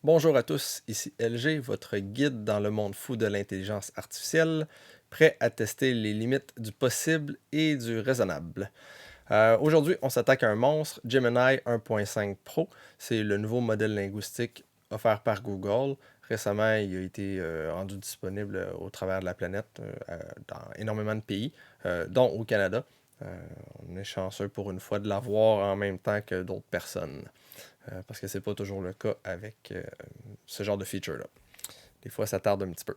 Bonjour à tous, ici LG, votre guide dans le monde fou de l'intelligence artificielle, prêt à tester les limites du possible et du raisonnable. Aujourd'hui, on s'attaque à un monstre, Gemini 1.5 Pro. C'est le nouveau modèle linguistique offert par Google. Récemment, il a été rendu disponible au travers de la planète dans énormément de pays, dont au Canada. Euh, on est chanceux pour une fois de l'avoir en même temps que d'autres personnes. Parce que c'est pas toujours le cas avec ce genre de feature-là. Des fois, ça tarde un petit peu.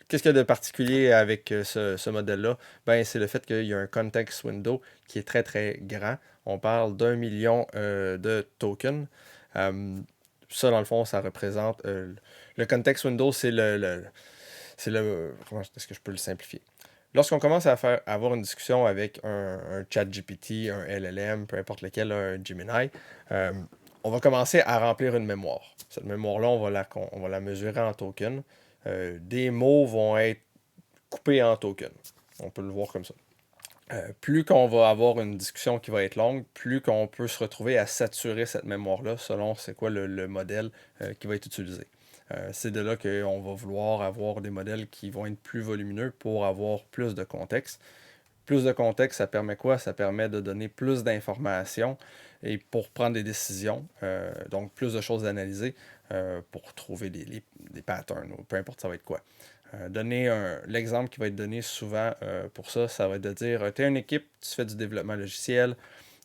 Qu'est-ce qu'il y a de particulier avec ce modèle-là? Ben, c'est le fait qu'il y a un context window qui est très très grand. On parle d'1 million de tokens. Ça, dans le fond, ça représente. Le context window, c'est le. Comment est-ce que je peux le simplifier? Lorsqu'on commence à avoir une discussion avec un chat GPT, un LLM, peu importe lequel, un Gemini, euh, on va commencer à remplir une mémoire. Cette mémoire-là, on va la mesurer en tokens. Des mots vont être coupés en tokens. On peut le voir comme ça. Plus qu'on va avoir une discussion qui va être longue, plus qu'on peut se retrouver à saturer cette mémoire-là selon c'est quoi le modèle qui va être utilisé. C'est de là qu'on va vouloir avoir des modèles qui vont être plus volumineux pour avoir plus de contexte. Plus de contexte, ça permet quoi? Ça permet de donner plus d'informations et pour prendre des décisions, donc plus de choses à analyser pour trouver des patterns ou peu importe ça va être quoi. L'exemple qui va être donné souvent pour ça, ça va être de dire, tu es une équipe, tu fais du développement logiciel,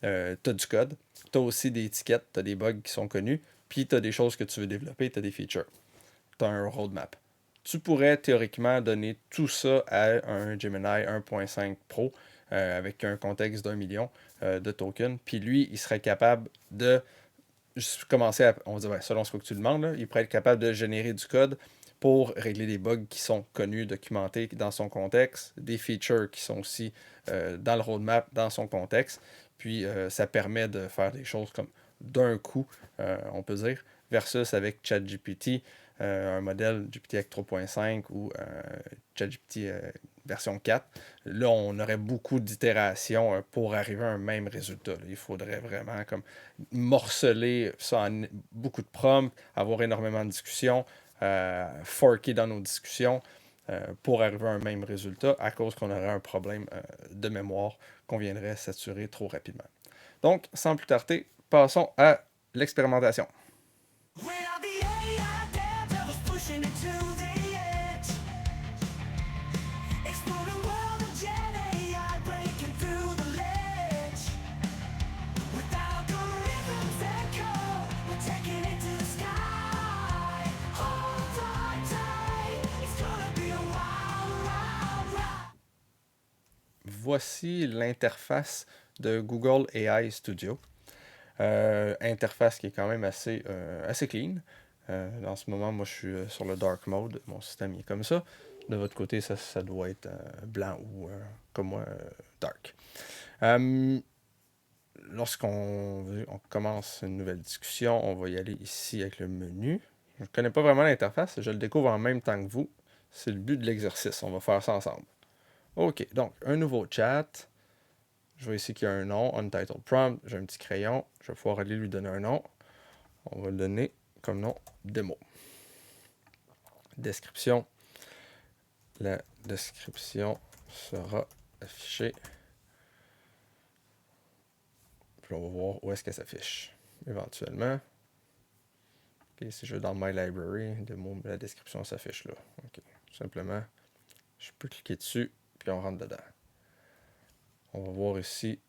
tu as du code, tu as aussi des étiquettes, tu as des bugs qui sont connus, puis tu as des choses que tu veux développer, tu as des features, tu as un roadmap. Tu pourrais théoriquement donner tout ça à un Gemini 1.5 Pro avec un contexte d'1 million de tokens, puis lui, il serait capable de juste commencer à, on va dire, selon ce que tu demandes, là, il pourrait être capable de générer du code pour régler des bugs qui sont connus, documentés dans son contexte, des features qui sont aussi dans le roadmap, dans son contexte. Puis ça permet de faire des choses comme d'un coup, on peut dire, versus avec ChatGPT, un modèle GPT 3.5 ou ChatGPT version 4. Là, on aurait beaucoup d'itérations pour arriver à un même résultat. Là. Il faudrait vraiment comme morceler ça en beaucoup de prompts, avoir énormément de discussions, forker dans nos discussions pour arriver à un même résultat à cause qu'on aurait un problème de mémoire qu'on viendrait saturer trop rapidement. Donc, sans plus tarder, passons à l'expérimentation. Voici l'interface de Google AI Studio. Interface qui est quand même assez clean. En ce moment, moi, je suis sur le dark mode. Mon système est comme ça. De votre côté, ça doit être blanc ou, comme moi, dark. Lorsqu'on commence une nouvelle discussion, on va y aller ici avec le menu. Je ne connais pas vraiment l'interface. Je le découvre en même temps que vous. C'est le but de l'exercice. On va faire ça ensemble. OK, donc, un nouveau chat. Je vois ici qu'il y a un nom, Untitled Prompt. J'ai un petit crayon. Je vais pouvoir aller lui donner un nom. On va le donner comme nom démo. Description. La description sera affichée. Puis on va voir où est-ce qu'elle s'affiche. Éventuellement. Okay, si je vais dans My Library, démo, la description s'affiche là. Okay. Tout simplement, je peux cliquer dessus, puis on rentre dedans. On va voir ici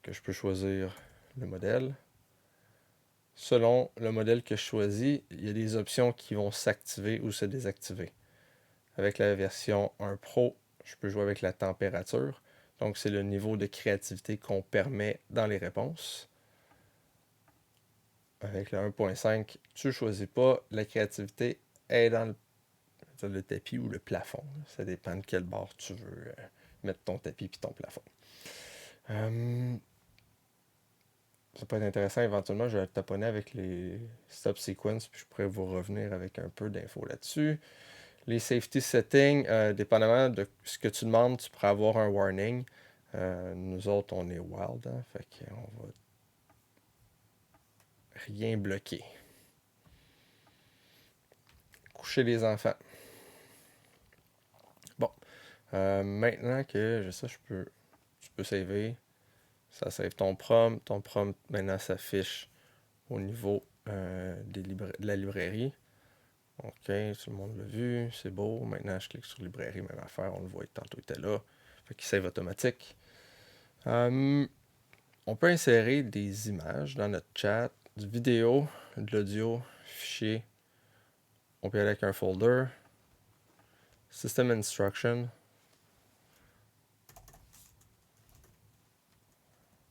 que je peux choisir le modèle. Selon le modèle que je choisis, il y a des options qui vont s'activer ou se désactiver. Avec la version 1 Pro, je peux jouer avec la température. Donc, c'est le niveau de créativité qu'on permet dans les réponses. Avec le 1.5, tu ne choisis pas. La créativité est dans le tapis ou le plafond. Ça dépend de quel bord tu veux mettre ton tapis et ton plafond. Ça peut être intéressant. Éventuellement, je vais taponner avec les stop sequence, puis je pourrais vous revenir avec un peu d'infos là-dessus. Les safety settings, dépendamment de ce que tu demandes, tu pourrais avoir un warning. Nous autres, on est wild, hein, fait qu'on va rien bloquer. Coucher les enfants. Bon. Maintenant que j'ai ça, tu peux saver. Ça save ton prompt. Ton prompt, maintenant, s'affiche au niveau de la librairie. OK, tout le monde l'a vu. C'est beau. Maintenant, je clique sur librairie, même affaire. On le voit, tantôt il était là. Fait qu'il save automatique. On peut insérer des images dans notre chat, du vidéo, de l'audio, fichier. On peut aller avec un folder. System Instruction.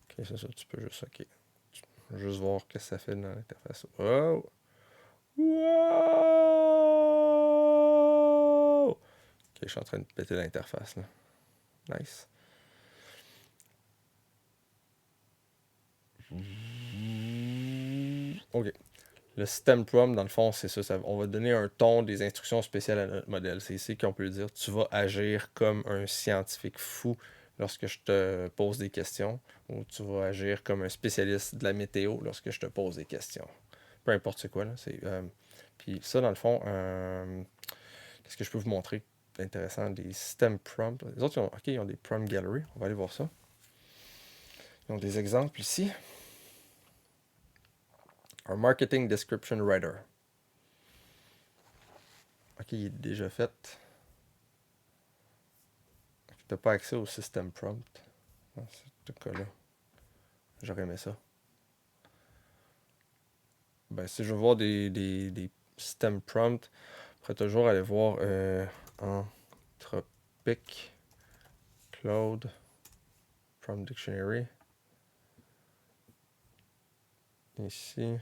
Ok, c'est ça, tu peux juste, ok. Juste voir ce que ça fait dans l'interface. Wow! Wow! Ok, je suis en train de péter l'interface là. Nice. Ok. Le system prompt, dans le fond, c'est ça, on va donner un ton, des instructions spéciales à notre modèle. C'est ici qu'on peut lui dire, tu vas agir comme un scientifique fou lorsque je te pose des questions, ou tu vas agir comme un spécialiste de la météo lorsque je te pose des questions. Peu importe c'est quoi, là. Puis ça, dans le fond, qu'est-ce que je peux vous montrer d'intéressant? Des system prompts. Les autres, ils ont des prompt gallery. On va aller voir ça. Ils ont des exemples ici. Un marketing description writer. Ok, il est déjà fait. Tu n'as pas accès au system prompt. Dans ce cas-là, j'aurais aimé ça. Ben, si je veux voir des system prompts, je pourrais toujours aller voir Anthropic Cloud Prompt Dictionary. Ici.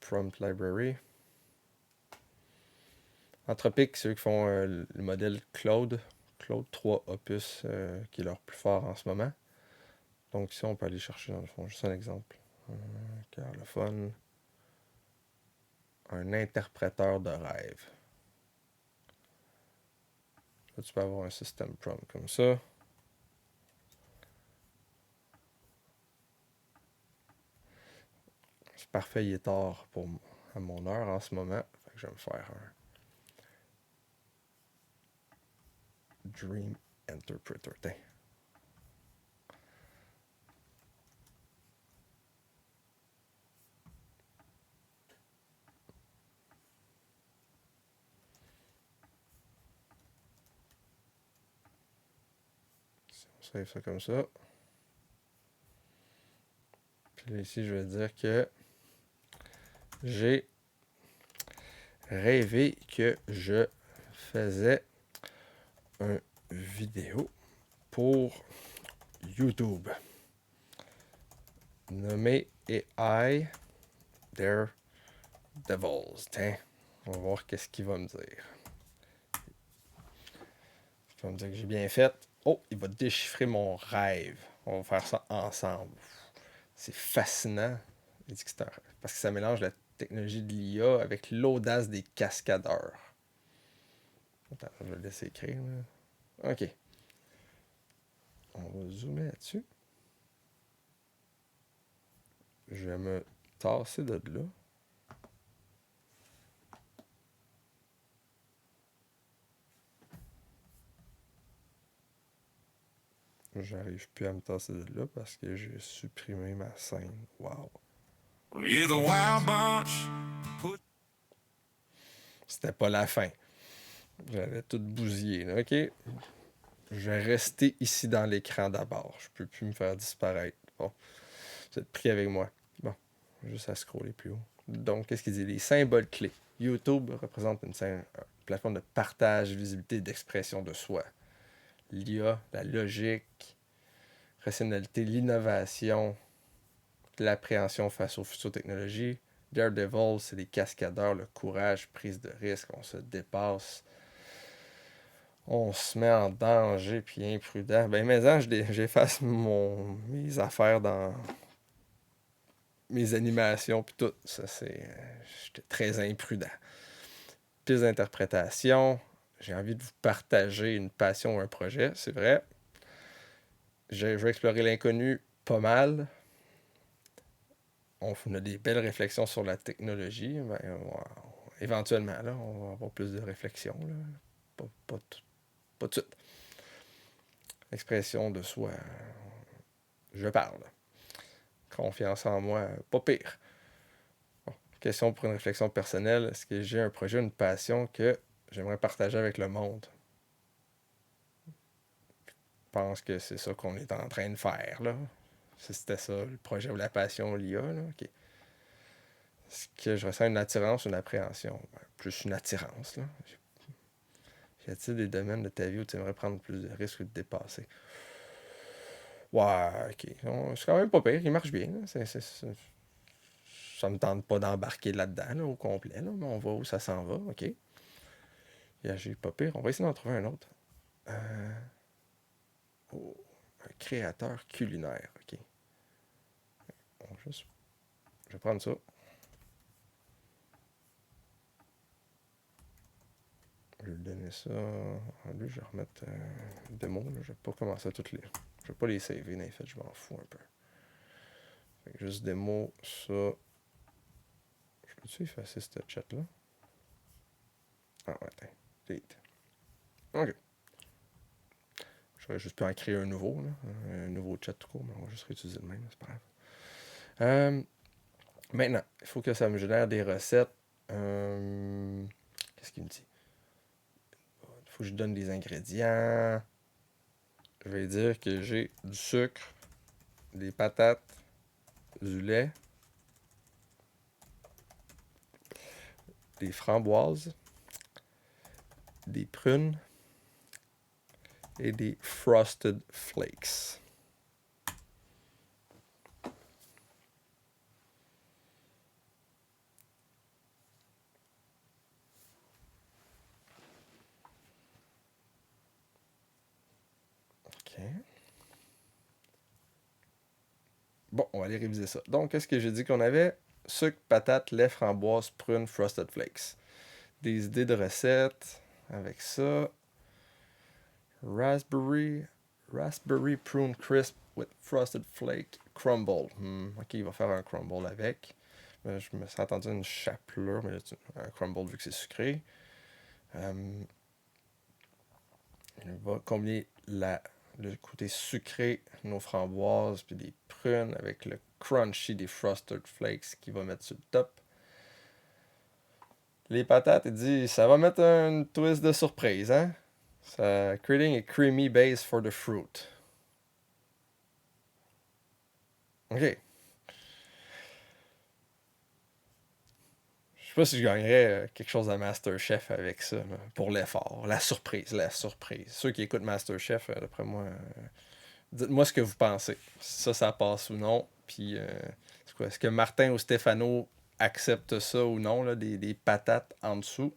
Prompt Library. Anthropic, c'est eux qui font le modèle Claude 3 Opus, qui est leur plus fort en ce moment. Donc ici, on peut aller chercher dans le fond, juste un exemple. Carlophone. Un interpréteur de rêve. Là, tu peux avoir un system prompt comme ça. C'est parfait, il est tard à mon heure en ce moment. Fait que je vais me faire un Dream Interpreter. Tiens. On save ça comme ça. Puis là, ici, je vais dire que j'ai rêvé que je faisais une vidéo pour YouTube nommé AI Daredevils. Tiens, on va voir qu'est-ce qu'il va me dire. Il va me dire que j'ai bien fait. Oh, il va déchiffrer mon rêve. On va faire ça ensemble. C'est fascinant. Il dit que c'est parce que ça mélange la technologie de l'IA avec l'audace des cascadeurs. Attends, je vais le laisser écrire. Là. OK. On va zoomer là-dessus. Je vais me tasser de là. J'arrive plus à me tasser de là parce que j'ai supprimé ma scène. Wow. C'était pas la fin. J'avais tout bousillé. Là. OK. Je vais rester ici dans l'écran d'abord. Je peux plus me faire disparaître. Bon. Vous êtes pris avec moi. Bon. Juste à scroller plus haut. Donc, qu'est-ce qu'il dit? Les symboles clés. YouTube représente une plateforme de partage, visibilité, d'expression de soi. L'IA, la logique, rationalité, l'innovation, l'appréhension face aux futures technologies. Daredevil, c'est les cascadeurs, le courage, prise de risque, on se dépasse, on se met en danger, puis imprudent. Ben, maintenant, j'efface mes affaires dans mes animations, puis tout. Ça, j'étais très imprudent. Piste d'interprétation, j'ai envie de vous partager une passion ou un projet, c'est vrai. Je vais explorer l'inconnu pas mal. On a des belles réflexions sur la technologie. Ben, éventuellement, là, on va avoir plus de réflexions. Là. Pas de suite. Expression de soi. Je parle. Confiance en moi, pas pire. Bon, question pour une réflexion personnelle. Est-ce que j'ai un projet, une passion que j'aimerais partager avec le monde? Je pense que c'est ça qu'on est en train de faire, là. Si c'était ça, le projet ou la passion, l'IA, là. OK. Est-ce que je ressens une attirance ou une appréhension? Ben, plus une attirance, là. Y a-t-il des domaines de ta vie où tu aimerais prendre plus de risques ou te dépasser? Ouais, ok. C'est quand même pas pire, il marche bien. Là. Ça me tente pas d'embarquer là-dedans, là, au complet, là, mais on voit où ça s'en va, ok. J'ai pas pire. On va essayer d'en trouver un autre. Euh, oh, un créateur culinaire, ok. Je vais prendre ça. Je vais lui donner ça. Lui, je vais remettre démo. Là. Je vais pas commencer à toutes les. Je vais pas les saver, en fait, je m'en fous un peu. Fait que juste démo, ça. Je peux-tu effacer cette chat-là? Ah ouais, attends. Delete. Ok. J'aurais juste pu en créer un nouveau, là. Un nouveau chat tout court, mais on va juste réutiliser le même, c'est pas grave. Maintenant, il faut que ça me génère des recettes. Qu'est-ce qu'il me dit? Il faut que je donne des ingrédients. Je vais dire que j'ai du sucre, des patates, du lait, des framboises, des prunes et des frosted flakes. OK. Bon, on va aller réviser ça. Donc, qu'est-ce que j'ai dit qu'on avait? Sucre, patates, lait, framboise, prunes, frosted flakes. Des idées de recettes avec ça. Raspberry prune crisp with frosted flake crumble. Ok, il va faire un crumble avec. Je me suis attendu à une chapelure, mais là, un crumble vu que c'est sucré. Il va combiner le côté sucré de nos framboises puis des prunes avec le crunchy des frosted flakes qu'il va mettre sur le top. Les patates, il dit, ça va mettre un twist de surprise, hein? Ça, creating a creamy base for the fruit. Ok. Je sais pas si je gagnerais quelque chose à MasterChef avec ça, là, pour l'effort. La surprise, la surprise. Ceux qui écoutent MasterChef, d'après moi, dites-moi ce que vous pensez. Si ça passe ou non. Puis, c'est quoi? Est-ce que Martin ou Stéphano acceptent ça ou non, là, des patates en dessous?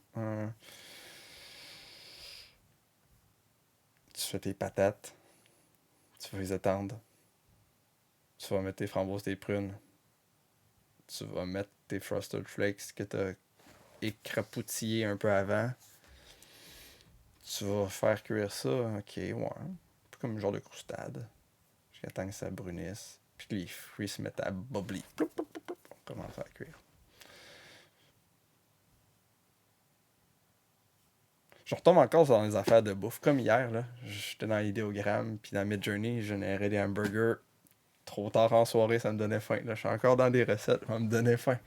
Tu fais tes patates, tu vas les attendre. Tu vas mettre tes framboises, tes prunes. Tu vas mettre tes frosted flakes que tu as écrapoutillé un peu avant. Tu vas faire cuire ça, ok, ouais. Un peu comme un genre de croustade. Jusqu'à temps que ça brunisse. Puis que les fruits se mettent à bubbly. On commence à cuire. Je retombe encore dans les affaires de bouffe. Comme hier, là, j'étais dans l'idéogramme, puis dans Midjourney, je générais des hamburgers. Trop tard en soirée, ça me donnait faim. Là, je suis encore dans des recettes, ça me donnait faim.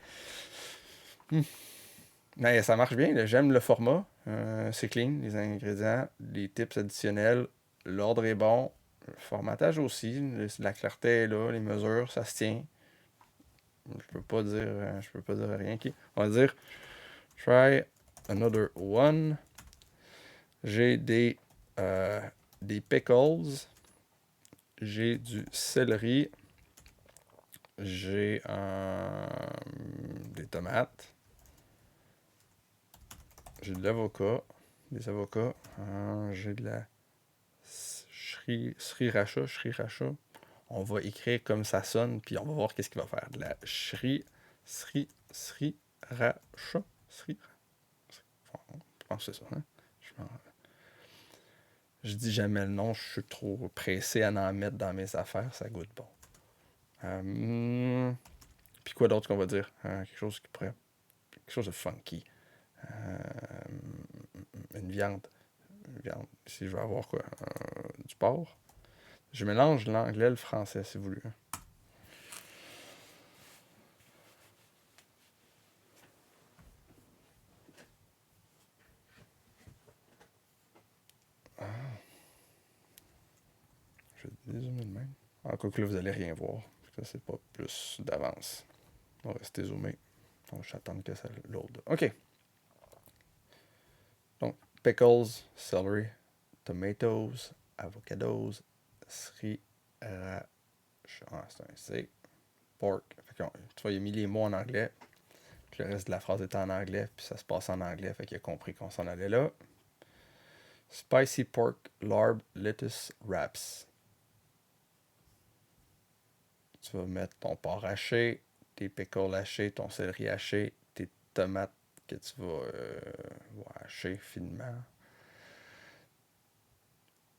Mais ça marche bien, là. J'aime le format. C'est clean, les ingrédients, les tips additionnels. L'ordre est bon. Le formatage aussi. La clarté est là, les mesures, ça se tient. Je peux pas dire rien. Okay. On va dire try another one. J'ai des pickles. J'ai du céleri. J'ai des tomates. J'ai de l'avocat. Des avocats. J'ai de la sriracha. On va écrire comme ça sonne, puis on va voir qu'est-ce qu'il va faire. De la sriracha. Je pense que c'est ça. Hein? Je dis jamais le nom, je suis trop pressé à en mettre dans mes affaires, ça goûte bon. Puis quoi d'autre qu'on va dire? Quelque chose qui pourrait. Quelque chose de funky. Euh, une viande. Une viande. Si je veux avoir quoi? Du porc. Je mélange l'anglais et le français, si vous voulez. Je vais dézoomer de même. Quoi que là, vous allez rien voir. Ça, c'est pas plus d'avance. On va rester zoomé. Donc, j'attends que ça load. OK. Donc, pickles, celery, tomatoes, avocados, sriracha. C'est un C. Pork. Fait que, tu vois, il a mis les mots en anglais. Puis le reste de la phrase était en anglais. Puis ça se passe en anglais. Fait qu'il a compris qu'on s'en allait là. Spicy pork larb lettuce wraps. Tu vas mettre ton porc haché, tes pickles hachés, ton céleri haché, tes tomates que tu vas hacher finement,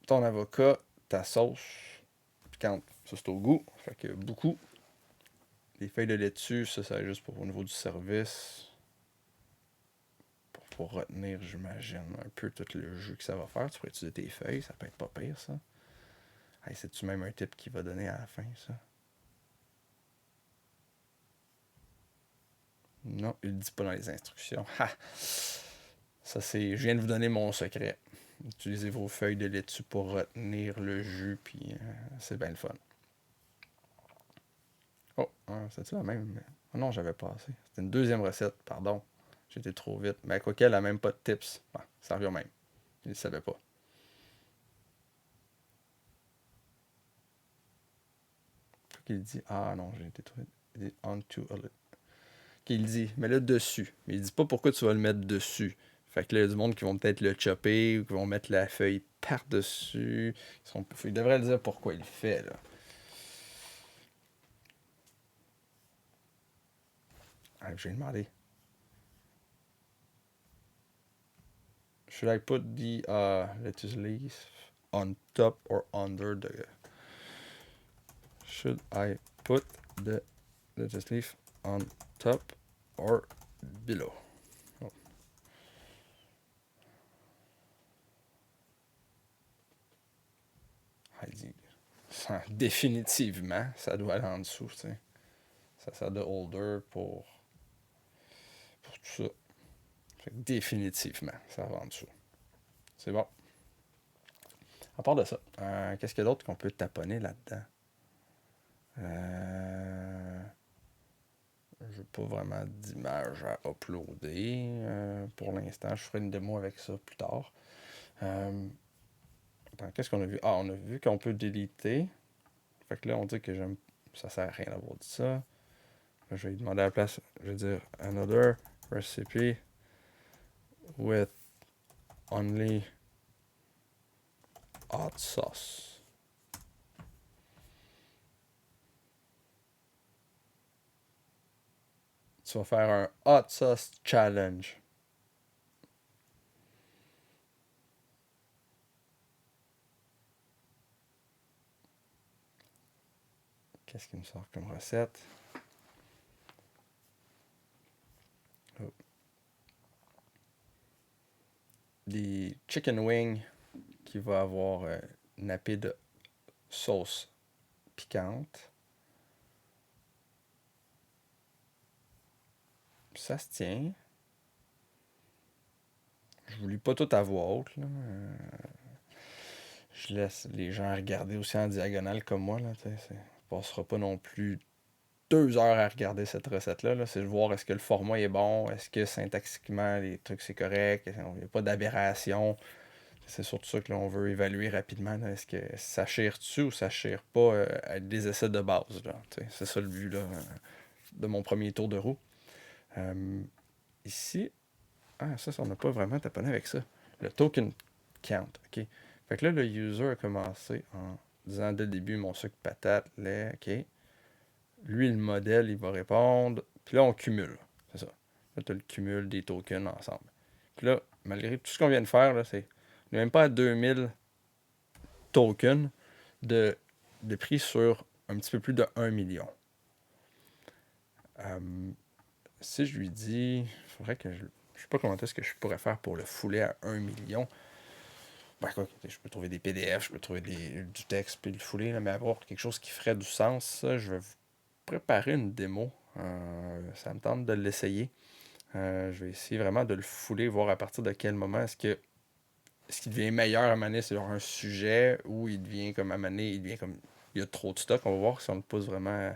ton avocat, ta sauce piquante. Ça, c'est au goût. Fait que beaucoup. Les feuilles de laitue, ça c'est juste pour au niveau du service. Pour retenir, j'imagine, un peu tout le jus que ça va faire. Tu pourrais utiliser tes feuilles, ça peut être pas pire, ça. Hey, c'est-tu même un type qui va donner à la fin, ça? Non, il le dit pas dans les instructions. Ha! Ça, c'est. Je viens de vous donner mon secret. Utilisez vos feuilles de laitue pour retenir le jus, puis c'est bien le fun. Oh, c'est-tu la même? Oh non, j'avais pas assez. C'était une deuxième recette, pardon. J'étais trop vite. Mais quoi qu'elle a même pas de tips. Ça revient au même. Il ne savait pas. Faut qu'il dit. Ah non, j'ai été trop vite. Il dit onto a little. Qu'il dit, mets-le dessus. Mais il dit pas pourquoi tu vas le mettre dessus. Fait que là, il y a du monde qui vont peut-être le chopper ou qui vont mettre la feuille par-dessus. Il devrait le dire pourquoi il le fait, là. Ah, j'ai demandé. Should I put the lettuce leaf on top or under the... Should I put the lettuce leaf on top or below? Oh. Il dit, définitivement, ça doit aller en dessous, tu sais. Ça sert de holder pour tout ça. Fait que définitivement, ça va en dessous. C'est bon. À part de ça, qu'est-ce qu'il y a d'autre qu'on peut taponner là-dedans? Je n'ai pas vraiment d'image à uploader pour l'instant. Je ferai une démo avec ça plus tard. Attends, qu'est-ce qu'on a vu? Ah, on a vu qu'on peut déliter. Fait que là, on dit que ça sert à rien d'avoir dit ça. Là, je vais lui demander à la place, je vais dire another recipe with only hot sauce. Tu vas faire un hot sauce challenge. Qu'est-ce qui me sort comme recette? Oh. Des chicken wings qui va avoir nappé de sauce piquante. Ça se tient. Je vous lis pas tout à voix haute, là. Je laisse les gens regarder aussi en diagonale comme moi, là. Ça passera pas non plus 2 heures à regarder cette recette-là. Là. C'est de voir est-ce que le format est bon, est-ce que syntaxiquement les trucs c'est correct, il n'y a pas d'aberration. C'est surtout ça que là, on veut évaluer rapidement. Là. Est-ce que ça chire dessus ou ça chire pas avec des essais de base. Là. C'est ça le but là, de mon premier tour de roue. Ici, ça, on n'a pas vraiment taponné avec ça. Le token count. OK. Fait que là, le user a commencé en disant dès le début mon sucre patate, lait, OK. Lui, le modèle, il va répondre. Puis là, on cumule. C'est ça. Là, tu as le cumul des tokens ensemble. Puis là, malgré tout ce qu'on vient de faire, là, on n'est même pas à 2000 tokens de, de prix sur un petit peu plus de 1 million. Si je lui dis, il faudrait que je sais pas comment est-ce que je pourrais faire pour le fouler à 1 million. Ben, quoi, je peux trouver des PDF, je peux trouver du texte puis le fouler, là, mais avoir quelque chose qui ferait du sens, ça, je vais vous préparer une démo. Ça me tente de l'essayer. Je vais essayer vraiment de le fouler, voir à partir de quel moment est-ce qu'il devient meilleur à maner sur un sujet ou il devient comme à maner, il devient comme il y a trop de stock. On va voir si on le pousse vraiment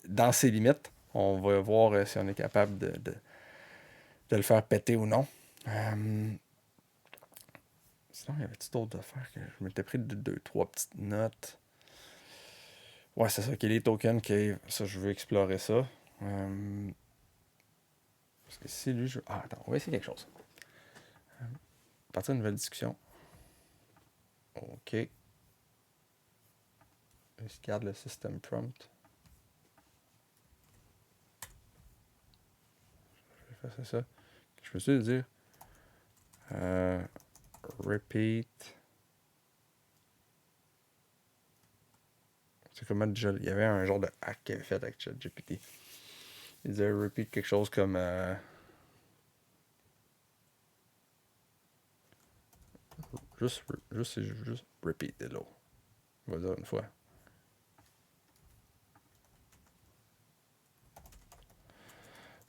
dans ses limites. On va voir si on est capable de le faire péter ou non. Sinon, il y avait-tu d'autres affaires que je m'étais pris deux, trois petites notes. Ouais, c'est ça, ok, les tokens cave. Ça, je veux explorer ça. Parce que si lui, je. Ah, attends, on va essayer quelque chose. Partir d'une nouvelle discussion. Ok. Je garde le system prompt. Je vais faire ça. Je me suis dit repeat. C'est comment déjà. Il y avait un genre de hack qu'il avait fait avec ChatGPT. Il disait repeat quelque chose comme. Juste repeat hello. On va dire une fois.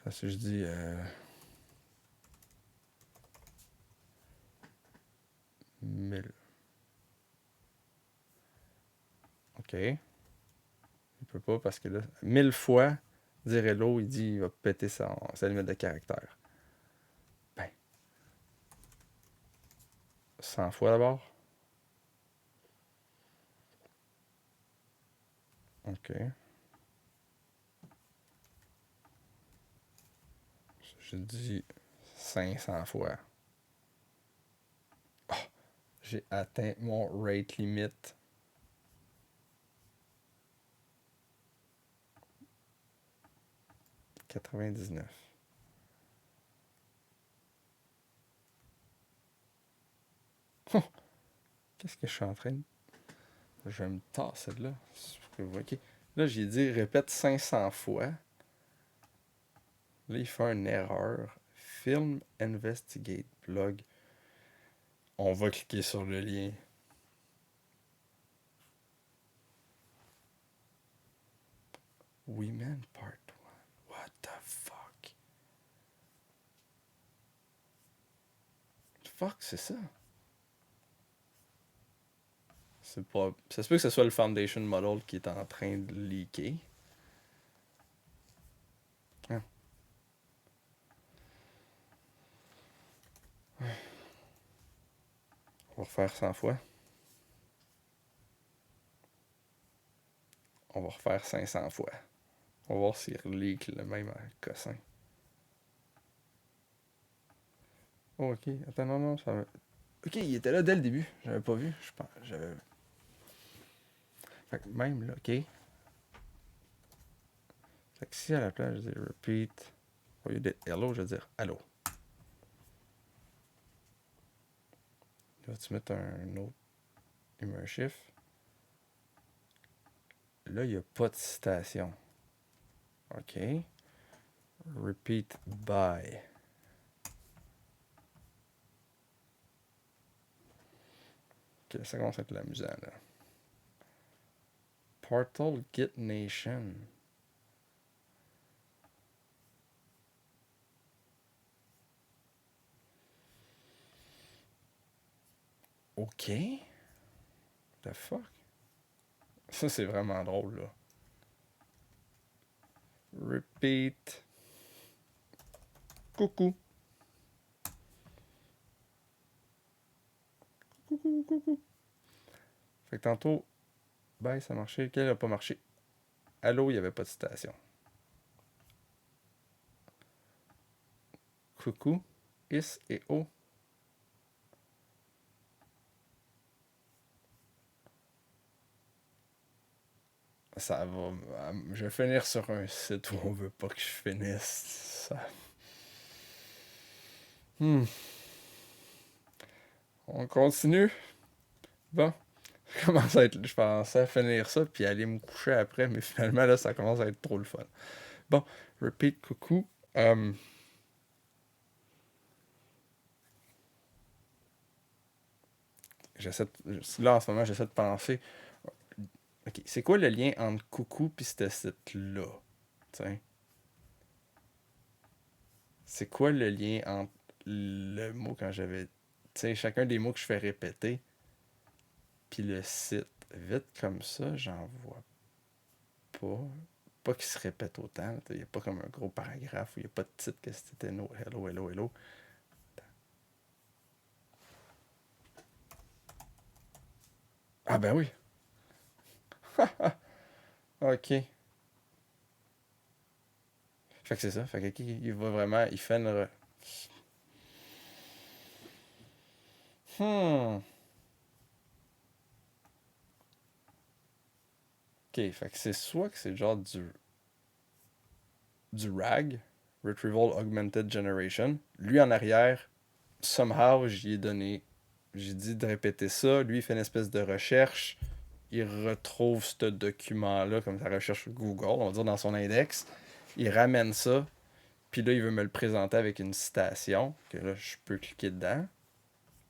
Ça, si je dis. 1000. Ok. Il peut pas parce que là, 1000 fois, dire hello, il dit il va péter sa limite de caractère. Ben, 100 fois d'abord. Ok. Je dis 500 fois. Oh, j'ai atteint mon rate limit. 99. Qu'est-ce que je suis en train de. Je vais me tasser de là. Ok. Là, j'ai dit répète 500 fois. Là, il fait une erreur. Film Investigate Blog. On va cliquer sur le lien. Women Part 1. What the fuck? Fuck, c'est ça? C'est pas. Ça se peut que ce soit le Foundation Model qui est en train de leaker. Ah. On va refaire 100 fois. On va refaire 500 fois. On va voir s'il leak le même cossin. Oh, ok. Attends, non, ça va. Ok, il était là dès le début. J'avais pas vu. Je pense. J'avais. Fait que même là, ok. Fait que si à la place, je dis repeat. Au lieu de hello, je vais dire allô. Là, tu mettre un autre immersif. Là, il n'y a pas de citation. OK. Repeat by. OK, ça commence à être l'amusant, là. Portal Git Nation. OK. The fuck? Ça, c'est vraiment drôle, là. Repeat. Coucou. Coucou. Fait que tantôt, bye, ça a marché. Quel a pas marché? Allô, il n'y avait pas de citation. Coucou. Is et o. Ça va. Je vais finir sur un site où on veut pas que je finisse. Ça. On continue. Bon, je pensais à finir ça puis aller me coucher après, mais finalement là, ça commence à être trop le fun. Bon, repeat coucou. Euh, là en ce moment, j'essaie de penser. Ok, c'est quoi le lien entre coucou puis ce site-là? Tiens, c'est quoi le lien entre le mot quand j'avais. Tu sais, chacun des mots que je fais répéter, puis le site. Vite comme ça, j'en vois pas. Pas qu'il se répète autant. Il n'y a pas comme un gros paragraphe où il n'y a pas de titre que c'était no, hello, hello, hello. Ah ben oui. Ok. Fait que c'est ça. Fait que il va vraiment. Il fait une. Hmm. Ok. Fait que c'est soit que c'est genre du RAG, Retrieval Augmented Generation. Lui en arrière, somehow, j'y ai donné. J'ai dit de répéter ça. Lui, il fait une espèce de recherche. Il retrouve ce document-là, comme sa recherche Google, on va dire dans son index. Il ramène ça. Puis là, il veut me le présenter avec une citation. Que là, je peux cliquer dedans.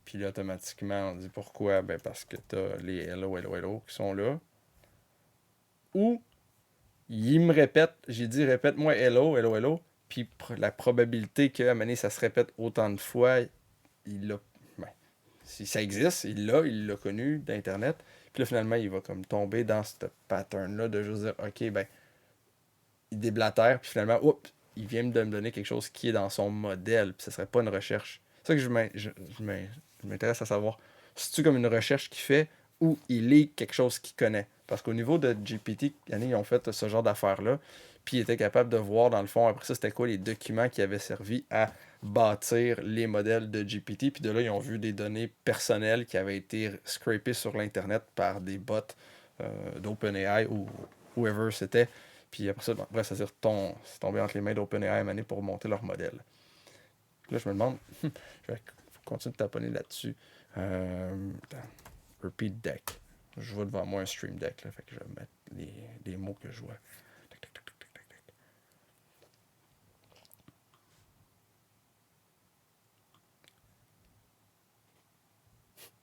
Puis là, automatiquement, on dit pourquoi? Ben parce que t'as les hello, hello, hello qui sont là. Ou il me répète, j'ai dit répète-moi hello, hello, hello. Puis la probabilité qu'à un moment donné, ça se répète autant de fois, il l'a. Ben, si ça existe, il l'a connu d'Internet. Puis là, finalement, il va comme tomber dans ce pattern-là de juste dire ok, ben, il déblatère, puis finalement, oups, il vient de me donner quelque chose qui est dans son modèle, puis ce serait pas une recherche. C'est ça que je m'intéresse à savoir. C'est-tu comme une recherche qu'il fait ou il est quelque chose qu'il connaît? Parce qu'au niveau de GPT, ils ont fait ce genre d'affaires-là, puis ils étaient capables de voir, dans le fond, après ça, c'était quoi les documents qui avaient servi à bâtir les modèles de GPT, puis de là, ils ont vu des données personnelles qui avaient été scrapées sur l'Internet par des bots d'OpenAI ou whoever c'était. Puis après ça, bon, bref, ça c'est tombé entre les mains d'OpenAI à Mané pour monter leur modèle. Là, je me demande, je vais continuer de taponner là-dessus. Repeat deck. Je vois devant moi un stream deck, là, fait que je vais mettre les mots que je vois. Tac, tac, tac, tac, tac, tac, tac.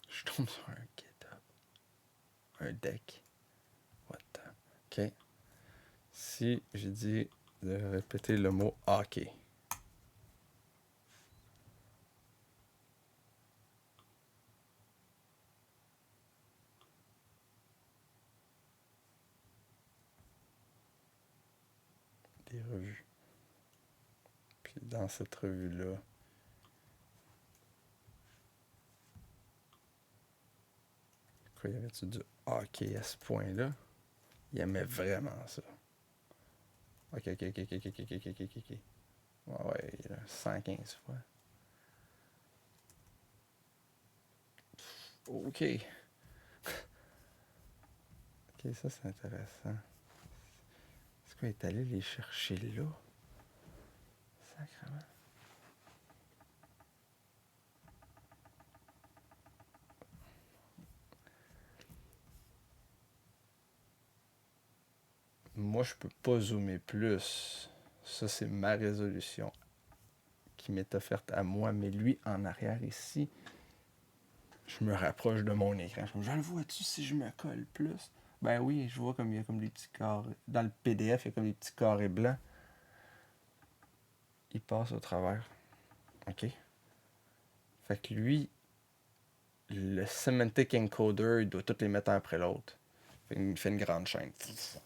Je tombe sur un GitHub. Un deck. What the... Ok. Si j'ai dit de répéter le mot hockey. Des revues. Puis dans cette revue-là, quoi, y avait-tu du hockey à ce point-là? Il aimait vraiment ça. Ok, ok, ok, ok, ok, ok, ok, ok, ok. Ouais, ouais, 115 fois. Ok. Ok, ça c'est intéressant. Est-ce qu'on est allé les chercher là? Sacrément. Moi, je peux pas zoomer plus. Ça, c'est ma résolution qui m'est offerte à moi. Mais lui, en arrière ici, je me rapproche de mon écran. Je le vois-tu si je me colle plus? Ben oui, je vois comme il y a comme des petits carrés. Dans le PDF, il y a comme des petits carrés blancs. Il passe au travers. OK. Fait que lui, le semantic encoder, il doit tous les mettre un après l'autre. Il fait une grande chaîne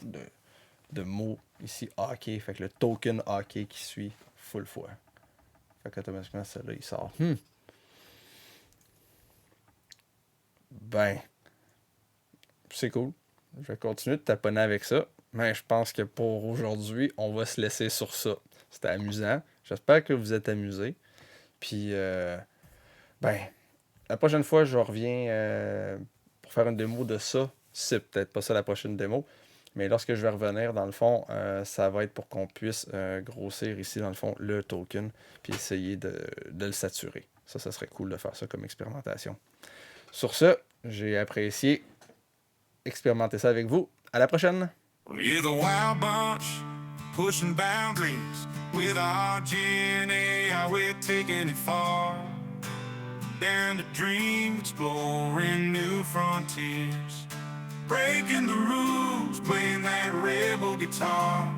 de, de mots ici hockey. Fait que le token hockey qui suit full fois. Fait qu'automatiquement, celui-là, il sort. Ben, c'est cool. Je vais continuer de taponner avec ça. Mais je pense que pour aujourd'hui, on va se laisser sur ça. C'était amusant. J'espère que vous êtes amusés. Puis, ben, la prochaine fois, je reviens pour faire une démo de ça. C'est peut-être pas ça la prochaine démo. Mais lorsque je vais revenir, dans le fond, ça va être pour qu'on puisse grossir ici, dans le fond, le token, puis essayer de le saturer. Ça serait cool de faire ça comme expérimentation. Sur ce, J'ai apprécié expérimenter ça avec vous. À la prochaine! We're the wild bunch, pushing boundaries. With our DNA, how we're taking it far. Daring to dream, exploring new frontiers. Breaking the rules, playing that rebel guitar.